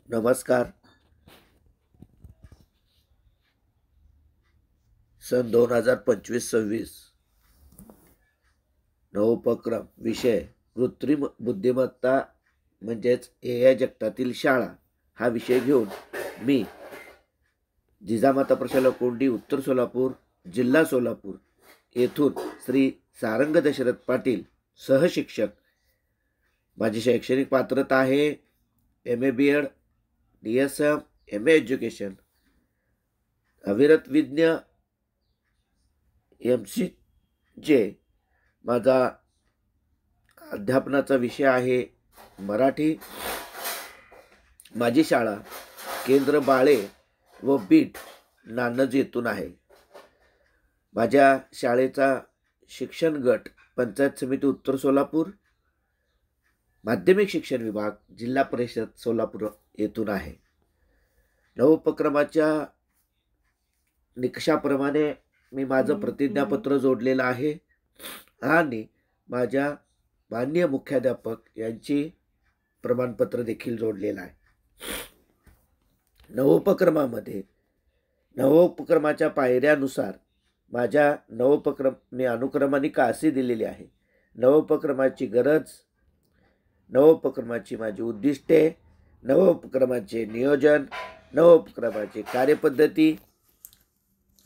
नमस्कार. सन 2025-26 नवोपक्रम विषय कृत्रिम बुद्धिमत्ता म्हणजेच AI जगतातील शाळा हा विषय घेऊन मी जिजामाता प्रशाला कोंडी, उत्तर सोलापूर, जिल्हा सोलापूर येथून श्री सारंग दशरथ पाटील सहशिक्षक. माझी शैक्षणिक पात्रता आहे MA BEd, DSM, MA education, अविरत विज्ञ MCJ. माझा अध्यापनाचा विषय आहे मराठी. माझी शाळा केंद्र बाळे व बीट नानज येथून आहे. माझ्या शाळेचा शिक्षण गट पंचायत समिती उत्तर सोलापूर, माध्यमिक शिक्षण विभाग जिल्हा परिषद सोलापूर येथून आहे. नवोपक्रमाच्या निकषाप्रमाणे मी माझं प्रतिज्ञापत्र जोडलेलं आहे आणि माझ्या माननीय मुख्याध्यापक यांची प्रमाणपत्र देखील जोडलेलं आहे. नवोपक्रमाच्या पायऱ्यानुसार माझ्या मी अनुक्रमणिका अशी दिलेली आहे. नवोपक्रमाची गरज, नवोपक्रमाची माझी उद्दिष्टे, नवोपक्रमाचे नियोजन, नवोपक्रमाची कार्यपद्धती,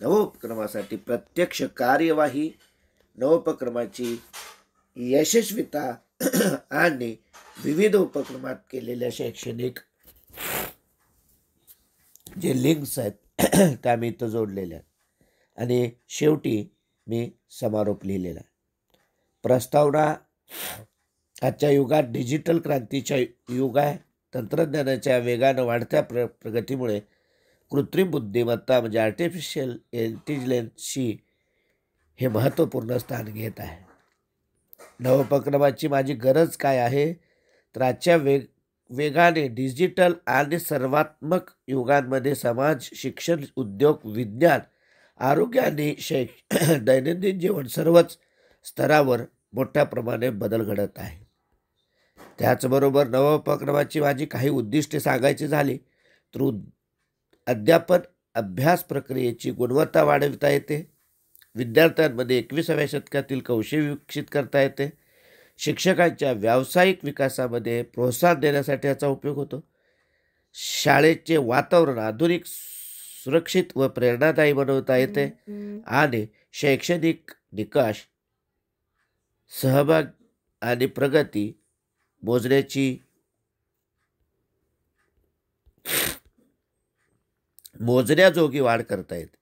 नवोपक्रमासाठी प्रत्यक्ष कार्यवाही, नवोपक्रमाची यशस्वीता आणि विविध उपक्रमात केलेल्या शैक्षणिक जे लिंक्स आहेत त्या मी इथं जोडलेल्या आहेत. आणि शेवटी मी समारोप लिहिलेला आहे. प्रस्तावना आजच्या युगात डिजिटल क्रांतीच्या युग आहे. तंत्रज्ञानाच्या वेगानं वाढत्या प्रगतीमुळे कृत्रिम बुद्धिमत्ता म्हणजे आर्टिफिशियल इंटेलिजन्सची हे महत्त्वपूर्ण स्थान घेत आहे. नवोपक्रमाची माझी गरज काय आहे तर आजच्या वेगाने डिजिटल आणि सर्वात्मक युगांमध्ये समाज, शिक्षण, उद्योग, विज्ञान, आरोग्य आणि दैनंदिन जीवन सर्वच स्तरावर मोठ्या प्रमाणे बदल घडत आहे. त्याचबरोबर नवोपक्रमाची माझी काही उद्दिष्टे सांगायची झाली तर अध्यापन अभ्यास प्रक्रियेची गुणवत्ता वाढवता येते, विद्यार्थ्यांमध्ये 21व्या शतकातील कौशल्य विकसित करता येते, शिक्षकांच्या व्यावसायिक विकासामध्ये प्रोत्साहन देण्यासाठी याचा उपयोग होतो, शाळेचे वातावरण आधुनिक, सुरक्षित व प्रेरणादायी बनवता येते आणि शैक्षणिक निकष, सहभाग आणि प्रगती मोजण्याजोगी वाढ करता येते.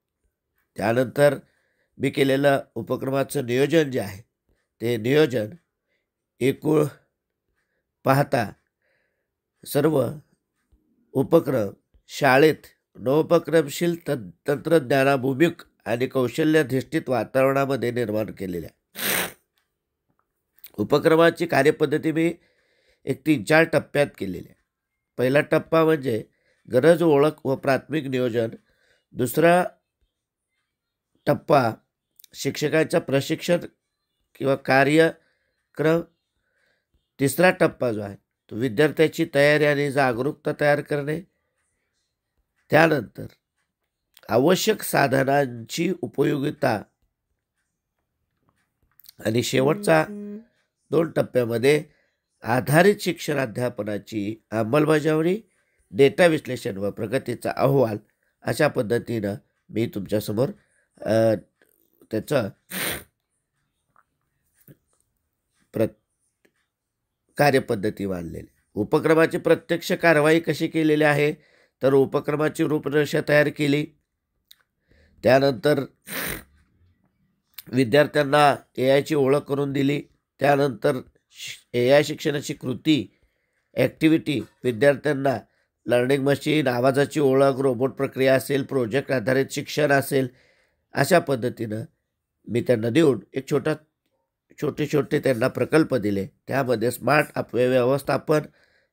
त्यानंतर मी केलेलं उपक्रमाचं नियोजन जे आहे ते नियोजन एकूण पाहता सर्व उपक्रम शाळेत नवोपक्रमशील तंत्रज्ञानाभिमुख आणि कौशल्याधिष्ठित वातावरणामध्ये निर्माण केलेल्या. उपक्रमाची कार्यपद्धती मी 3-4 टप्प्यात केलेली आहे. पहिला टप्पा म्हणजे गरज ओळख व प्राथमिक नियोजन. दुसरा टप्पा शिक्षकांचा प्रशिक्षण किंवा कार्यक्रम. तिसरा टप्पा जो आहे तो विद्यार्थ्याची तयारी आणि जागरूकता तयार करणे. त्यानंतर आवश्यक साधनांची उपयोगिता आणि शेवटचा 2 टप्प्यामध्ये आधारित शिक्षण अध्यापनाची अंमलबजावणी, डेटा विश्लेषण व प्रगतीचा अहवाल. अशा पद्धतीनं मी तुमच्यासमोर त्याचं कार्यपद्धती मांडलेली. उपक्रमाची प्रत्यक्ष कारवाई कशी केलेली आहे तर उपक्रमाची रूपरेषा तयार केली. त्यानंतर विद्यार्थ्यांना AIची ओळख करून दिली. त्यानंतर AI शिक्षणाची कृती, ॲक्टिव्हिटी, विद्यार्थ्यांना लर्निंग मशीन, आवाजाची ओळख, रोबोट प्रक्रिया असेल, प्रोजेक्ट आधारित शिक्षण असेल, अशा पद्धतीनं मी त्यांना देऊन एक छोटे त्यांना प्रकल्प दिले. त्यामध्ये स्मार्ट अपव्यय व्यवस्थापन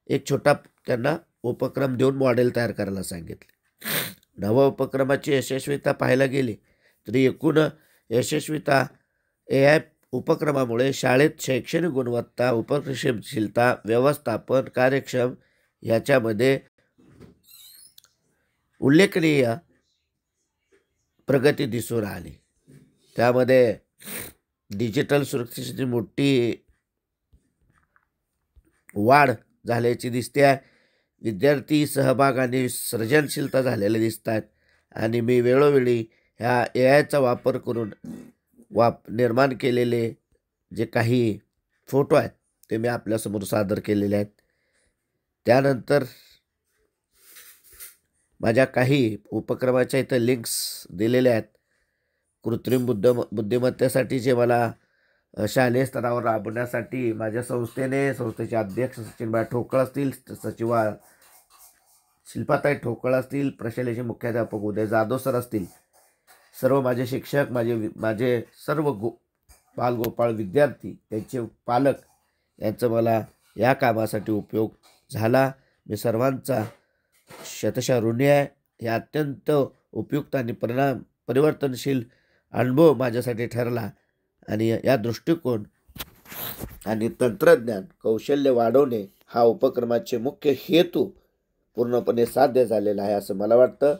एक छोटा त्यांना उपक्रम देऊन मॉडेल तयार करायला सांगितले. नव उपक्रमाची यशस्वीता पाहायला गेली तर एकूण यशस्वीता AI उपक्रमामुळे शाळेत शैक्षणिक गुणवत्ता, उपक्रमशीलता, व्यवस्थापन, कार्यक्षम याच्यामध्ये उल्लेखनीय प्रगती दिसून आली. त्यामध्ये डिजिटल सुरक्षेची मोठी वाढ झाल्याची दिसते आहे. विद्यार्थी सहभाग आणि सर्जनशीलता झालेले दिसत आहेत. आणि मी वेळोवेळी ह्या AI चा वापर करून निर्माण केलेले जे काही फोटो आहेत ते मी आपल्यासमोर सादर केलेले आहेत. त्यानंतर माझ्या काही उपक्रमाच्या इथं लिंक्स दिलेल्या आहेत. कृत्रिम बुद्धिमत्तेसाठी जे मला शालेय स्तरावर राबवण्यासाठी माझ्या संस्थेचे अध्यक्ष सचिनभाई ठोकळ असतील, सचिवा शिल्पाताई ठोकळ असतील, प्रशालेचे मुख्याध्यापक उदय जाधव सर असतील, सर्व माझे शिक्षक, माझे सर्व बालगोपाळ विद्यार्थी, त्यांचे पालक यांचं मला या कामासाठी उपयोग झाला. मी सर्वांचा शतशः ऋणी आहे. हे अत्यंत उपयुक्त आणि परिवर्तनशील अनुभव माझ्यासाठी ठरला. आणि या दृष्टिकोन आणि तंत्रज्ञान कौशल्य वाढवणे हा उपक्रमाचे मुख्य हेतू पूर्णपणे साध्य झालेला आहे असं मला वाटतं.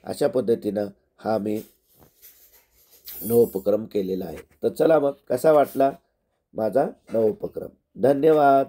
अशा पद्धतीनं हा मी नवोपक्रम केलेला आहे. तर चला मग कसा वाटला माझा नवोपक्रम. धन्यवाद.